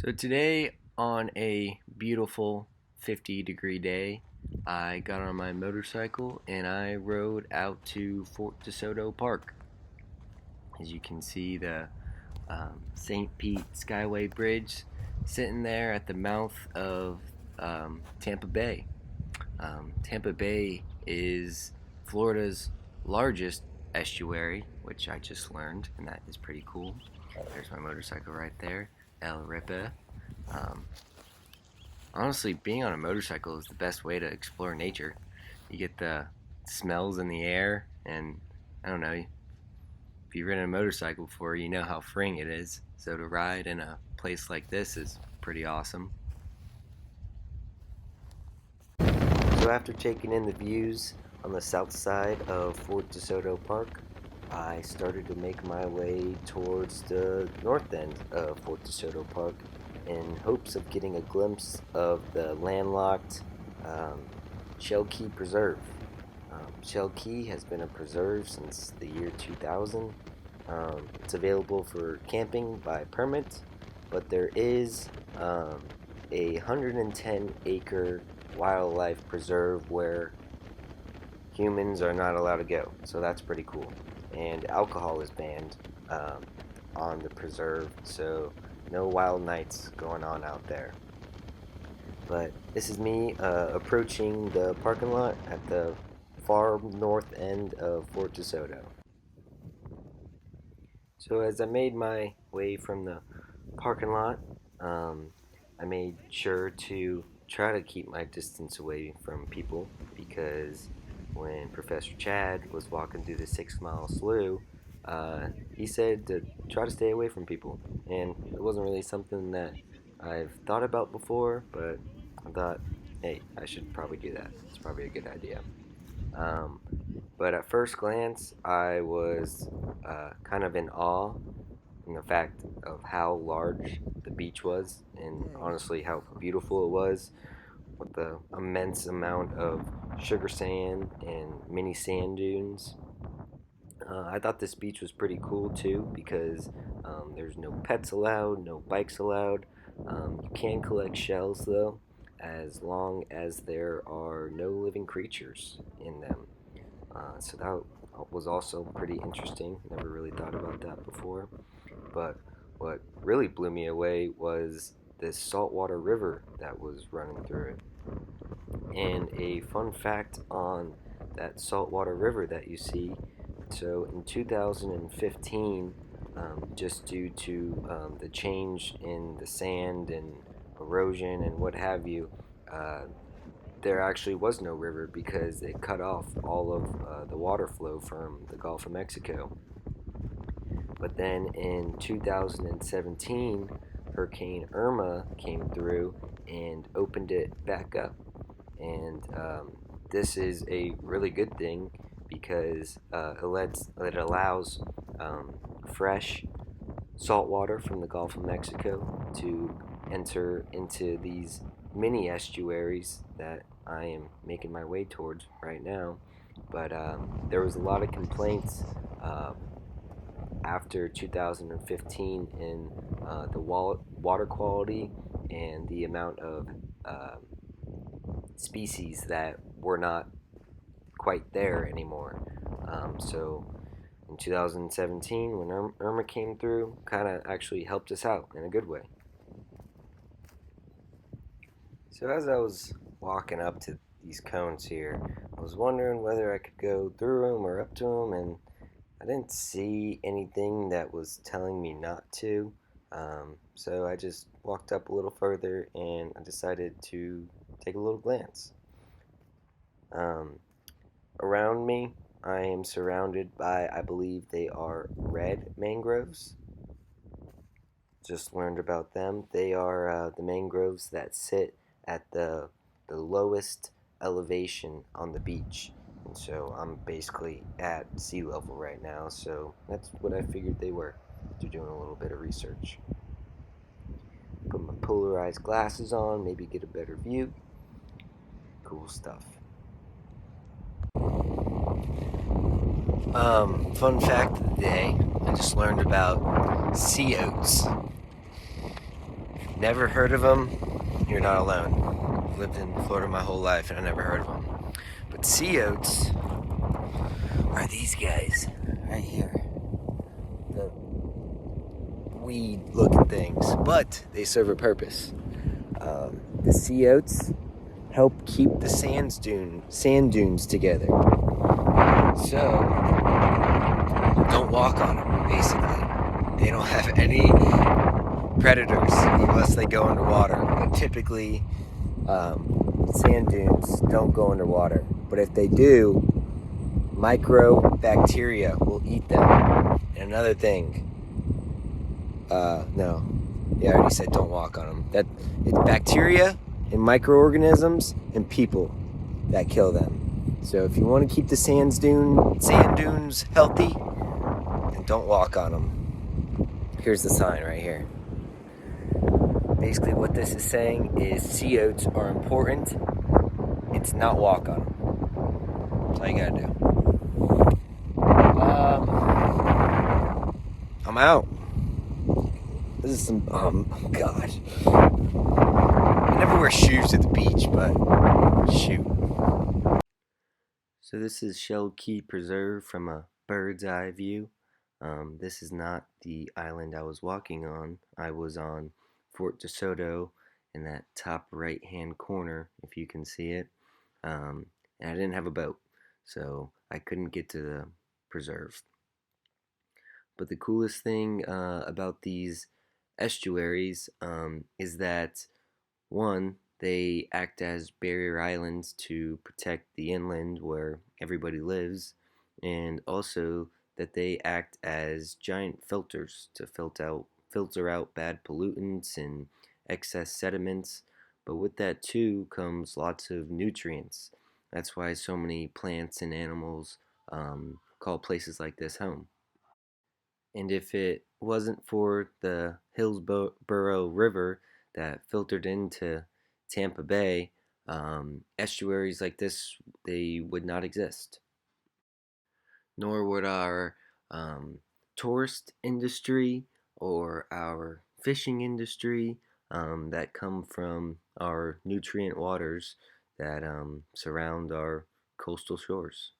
So today, on a beautiful 50-degree day, I got on my motorcycle and I rode out to Fort DeSoto Park. As you can see, the St. Pete Skyway Bridge sitting there at the mouth of Tampa Bay. Tampa Bay is Florida's largest estuary, which I just learned, and that is pretty cool. There's my motorcycle right there, El Ripa. Um, Honestly, being on a motorcycle is the best way to explore nature. You get the smells in the air, and I don't know, if you've ridden a motorcycle before, you know how freeing it is. So to ride in a place like this is pretty awesome. So after taking in the views on the south side of Fort DeSoto Park, I started to make my way towards the north end of Fort DeSoto Park in hopes of getting a glimpse of the landlocked um, Shell Key Preserve. Shell Key has been a preserve since the year 2000. It's available for camping by permit, but there is a 110 acre wildlife preserve where humans are not allowed to go, so that's pretty cool. And alcohol is banned on the preserve, so no wild nights going on out there. But this is me approaching the parking lot at the far north end of Fort DeSoto. So as I made my way from the parking lot, um, I made sure to try to keep my distance away from people because when Professor Chad was walking through the 6 Mile Slough, he said to try to stay away from people. And it wasn't really something that I've thought about before, but I thought, hey, I should probably do that. It's probably a good idea. Um, but at first glance, I was kind of in awe in the fact of how large the beach was and honestly how beautiful it was with the immense amount of sugar sand and mini sand dunes. I thought this beach was pretty cool too because there's no pets allowed, no bikes allowed. You can collect shells though, as long as there are no living creatures in them. So that was also pretty interesting. Never really thought about that before. But what really blew me away was this saltwater river that was running through it. And a fun fact on that saltwater river that you see, so in 2015, just due to the change in the sand and erosion and what have you, uh, there actually was no river because it cut off all of the water flow from the Gulf of Mexico. But then in 2017, Hurricane Irma came through and opened it back up. And this is a really good thing because it allows fresh salt water from the Gulf of Mexico to enter into these mini estuaries that I am making my way towards right now. But there was a lot of complaints uh, after 2015 in the water quality and the amount of species that were not quite there anymore. So in 2017, when Irma came through, kind of actually helped us out in a good way. So as I was walking up to these cones here, I was wondering whether I could go through them or up to them, and I didn't see anything that was telling me not to. So I just walked up a little further and I decided to take a little glance. Um, Around me, I am surrounded by, I believe they are red mangroves. Just learned about them. They are the mangroves that sit at the lowest elevation on the beach. And so I'm basically at sea level right now, so that's what I figured they were after doing a little bit of research. Put my polarized glasses on, maybe get a better view. Cool stuff. Fun fact of the day, I just learned about sea oats. Never heard of them? You're not alone. I've lived in Florida my whole life and I never heard of them. But sea oats are these guys right here. The weed looking things, but they serve a purpose. The sea oats help keep the sand dunes together. So don't walk on them, basically. They don't have any predators unless they go underwater. But typically, sand dunes don't go underwater. But if they do, microbacteria will eat them. And another thing, no, yeah, I already said don't walk on them. That it's bacteria and microorganisms and people that kill them. So if you want to keep the sand dunes healthy, then don't walk on them. Here's the sign right here. Basically, what this is saying is sea oats are important. It's not walk on them. That's all you gotta do. I'm out. This is some, oh God. I never wear shoes to the beach, but shoot. So this is Shell Key Preserve from a bird's eye view. This is not the island I was walking on. I was on Fort DeSoto in that top right hand corner, if you can see it. And I didn't have a boat, so I couldn't get to the preserve. But the coolest thing about these estuaries is that one, they act as barrier islands to protect the inland where everybody lives, and also that they act as giant filters to filter out bad pollutants and excess sediments. But with that too comes lots of nutrients. That's why so many plants and animals call places like this home. And if it wasn't for the Hillsborough River that filtered into Tampa Bay, estuaries like this, they would not exist. Nor would our um, tourist industry or our fishing industry that come from our nutrient waters that surround our coastal shores.